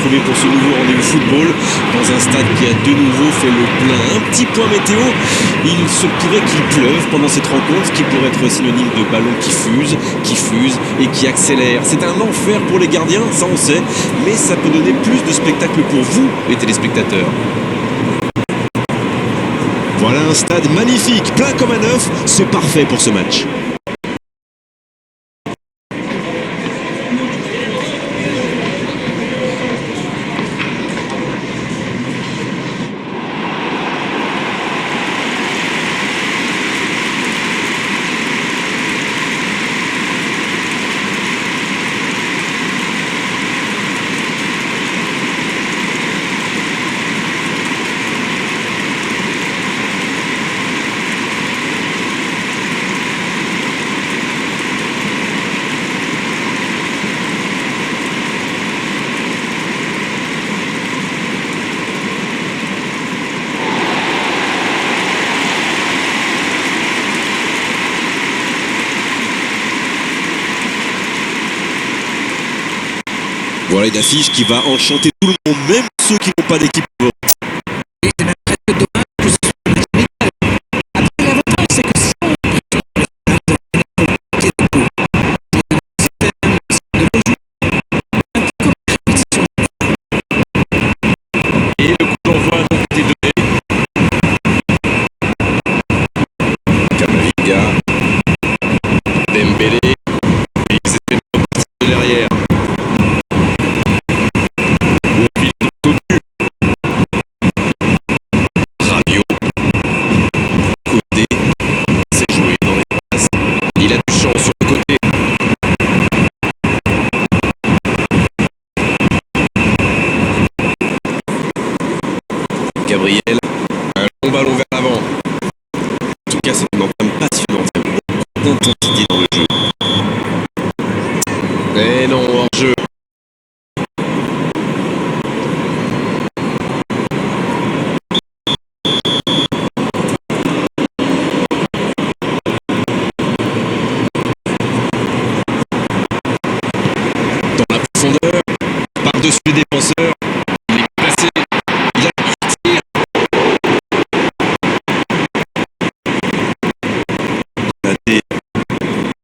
retrouver pour ce nouveau rendez-vous football dans un stade qui a de nouveau fait le plein. Un petit point météo, il se pourrait qu'il pleuve pendant cette rencontre, ce qui pourrait être synonyme de ballon qui fuse et qui accélère. C'est un enfer pour les gardiens, ça on sait, mais ça peut donner plus de spectacle pour vous, les téléspectateurs. Voilà un stade magnifique, plein comme un œuf, c'est parfait pour ce match. Voilà une affiche qui va enchanter tout le monde, même ceux qui n'ont pas d'équipe. Et c'est même presque dommage que ce soit un match amical. Après, l'avantage, c'est que si on et le coup d'envoi a donc été donné. Camavinga, Dembélé, ils essaient de partir de derrière. Rabiot, côté, c'est joué dans les passes. Il a du champ sur le côté. Gabriel, un long ballon vers l'avant. En tout cas, c'est une entame passionnante. Il y a beaucoup d'intensité dans le jeu. Et non, hors-jeu. Dans la profondeur, par-dessus les défenseurs, il est placé. Il a du tir. Raté.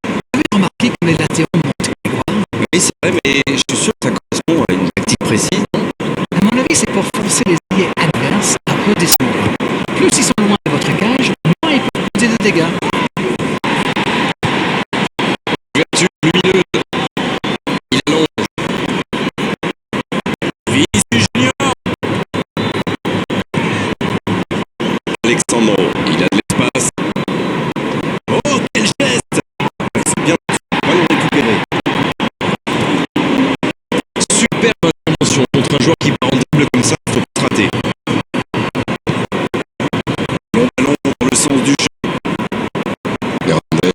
Vous avez remarqué que les latéraux montent les bras. Oui, c'est vrai, mais je suis sûr que ça correspond à une tactique précise, non? À mon avis, c'est pour forcer les ailiers adverses à redescendre. Plus ils sont loin de votre cage, moins ils peuvent causer de dégâts. Ouverture lumineuse. Il allonge. Vinicius Junior. Alexandro, il a de l'espace. Oh, quel geste! C'est bien, ballon récupéré. Superbe intervention contre un joueur qui part en dribble comme ça, faut pas se rater. Long ballon dans le sens du jeu. Hernandez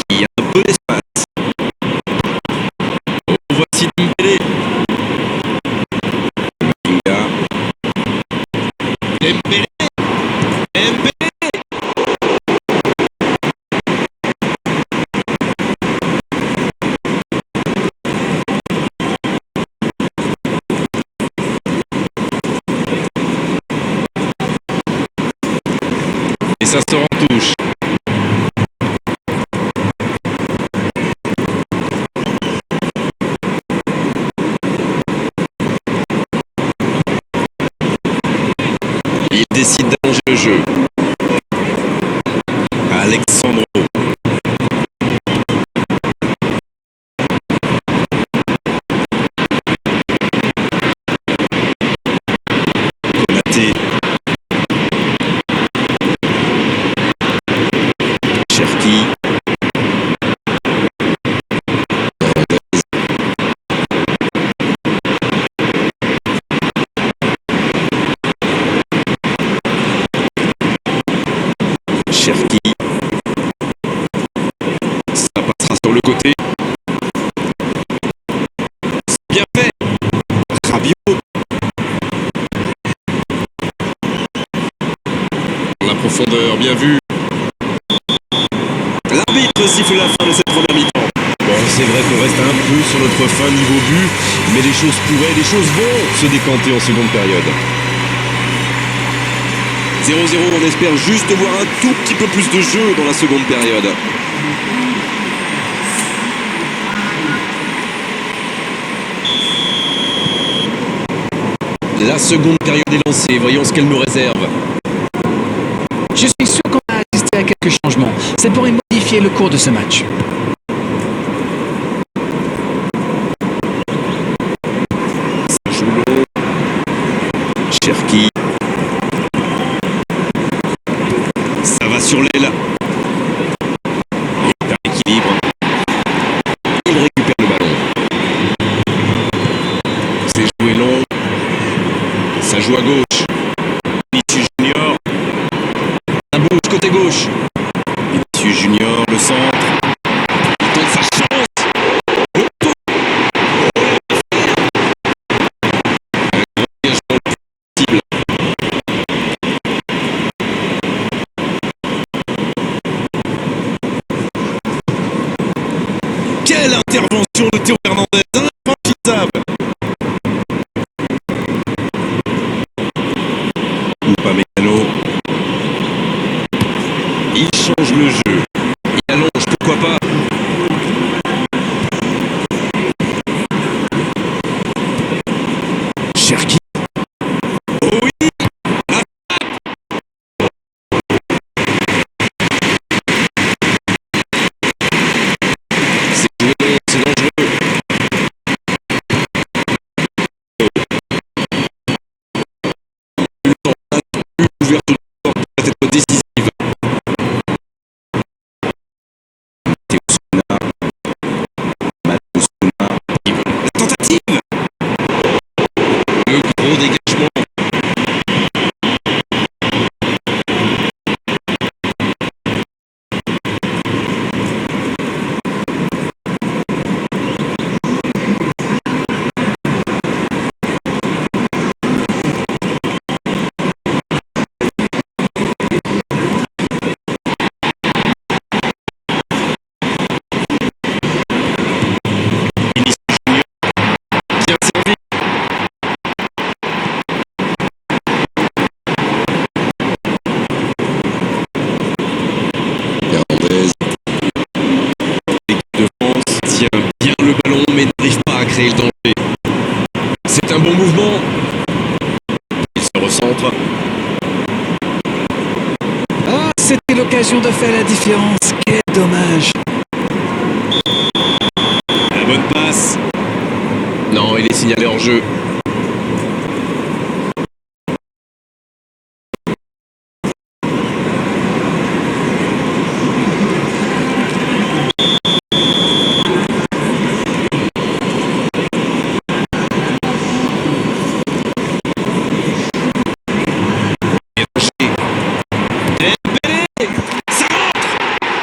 qui a un peu d'espace. Oh, voici Dembélé. Camavinga. Dembélé. Dembélé. Et ça sort en touche. Il décide d'allonger le jeu. Alexandro. Konaté. Cherki. Cherki. Ça passera sur le côté. C'est bien fait. Rabiot. Dans la profondeur, bien vu. L'arbitre siffle la fin de cette première mi-temps. Bon, c'est vrai qu'on reste un peu sur notre fin niveau but, mais les choses pourraient, les choses vont se décanter en seconde période. 0-0, on espère juste voir un tout petit peu plus de jeu dans la seconde période. La seconde période est lancée, voyons ce qu'elle nous réserve. Je suis sûr qu'on va assister à quelques changements. Ça pourrait modifier le cours de ce match. Ça joue long. Cherki. Ça va sur l'aile. Il perd l'équilibre. Il récupère le ballon. C'est joué long. Ça joue à gauche. Vinicius Junior. Ça bouge côté gauche. Vinicius Junior, le centre. Il tente sa chance. Quelle intervention de Théo Hernandez, infranchissable. Upamecano. Il change le jeu. Il allonge, pourquoi pas. Cherki. Oh oui. C'est joué long, c'est dangereux. Ouverture de porte peut être décisive. Théo Souna. Matheus Souna. La tentative. Le gros dégagement. Bien servi. Hernandez. L'équipe de France tient bien le ballon mais n'arrive pas à créer le danger. C'est un bon mouvement. Il se recentre. Ah, c'était l'occasion de faire la différence. Quel dommage. La bonne passe. Non, il est signalé hors jeu.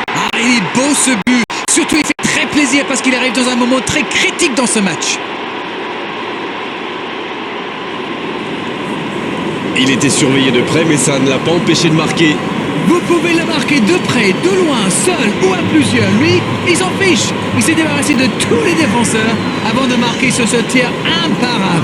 Ah, il est beau ce but. Surtout, il fait très plaisir parce qu'il arrive dans un moment très critique dans ce match. Il était surveillé de près, mais ça ne l'a pas empêché de marquer. Vous pouvez le marquer de près, de loin, seul ou à plusieurs. Lui, il s'en fiche. Il s'est débarrassé de tous les défenseurs avant de marquer sur ce tir imparable.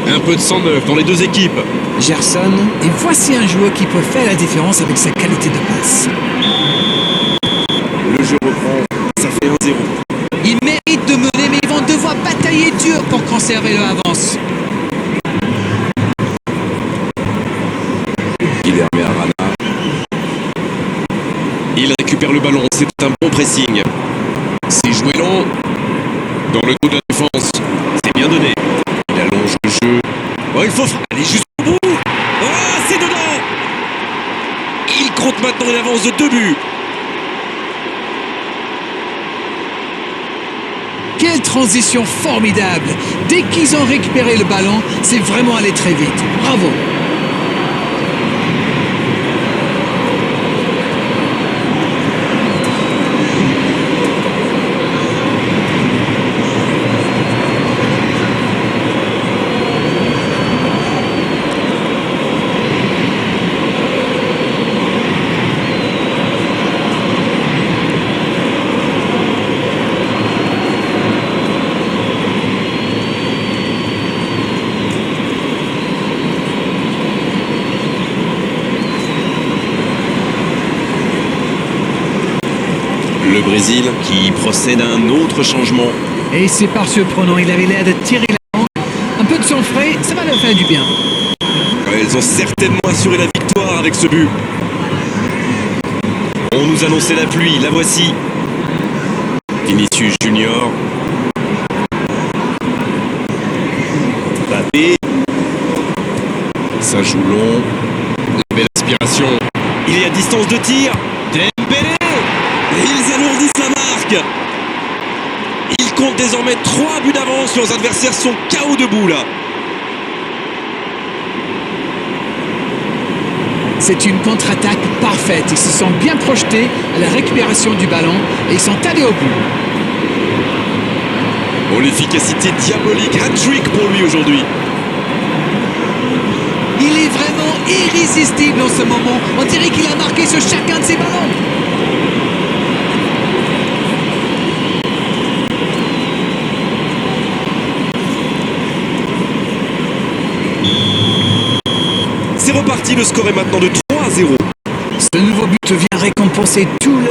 Un peu de sang neuf dans les deux équipes. Gerson, et voici un joueur qui peut faire la différence avec sa qualité de passe. Le jeu reprend, ça fait 1-0. Il mérite de mener, mais ils vont devoir batailler dur pour conserver leur avance. Guilherme Arana. Il récupère le ballon, c'est un bon pressing. C'est joué long. Dans le dos de la défense, c'est bien donné. Il allonge le jeu. Oh, il faut aller jusqu'au bout. Oh, c'est dedans. Il compte maintenant une avance de 2 buts. Quelle transition formidable! Dès qu'ils ont récupéré le ballon, c'est vraiment allé très vite. Bravo! Le Brésil qui procède à un autre changement. Et c'est pas surprenant, il avait l'air de tirer la langue. Un peu de sang frais, ça va leur faire du bien. Ils ont certainement assuré la victoire avec ce but. On nous annonçait la pluie, la voici. Vinicius Junior. Mbappé. Ça joue long. La belle aspiration. Il est à distance de tir. Dembélé. Et ils alourdissent la marque. Ils comptent désormais 3 buts d'avance. Leurs adversaires sont KO debout là. C'est une contre-attaque parfaite. Ils se sont bien projetés à la récupération du ballon et ils sont allés au but. Oh, l'efficacité diabolique. Hat-trick pour lui aujourd'hui. Il est vraiment irrésistible en ce moment. On dirait qu'il a marqué sur chacun de ses ballons. C'est reparti, le score est maintenant de 3-0. Ce nouveau but vient récompenser tout le...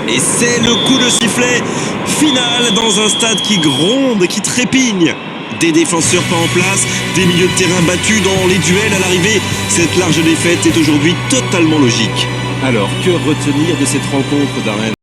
Et c'est le coup de sifflet final dans un stade qui gronde, qui trépigne. Des défenseurs pas en place, des milieux de terrain battus dans les duels à l'arrivée. Cette large défaite est aujourd'hui totalement logique. Alors, que retenir de cette rencontre, Darren ?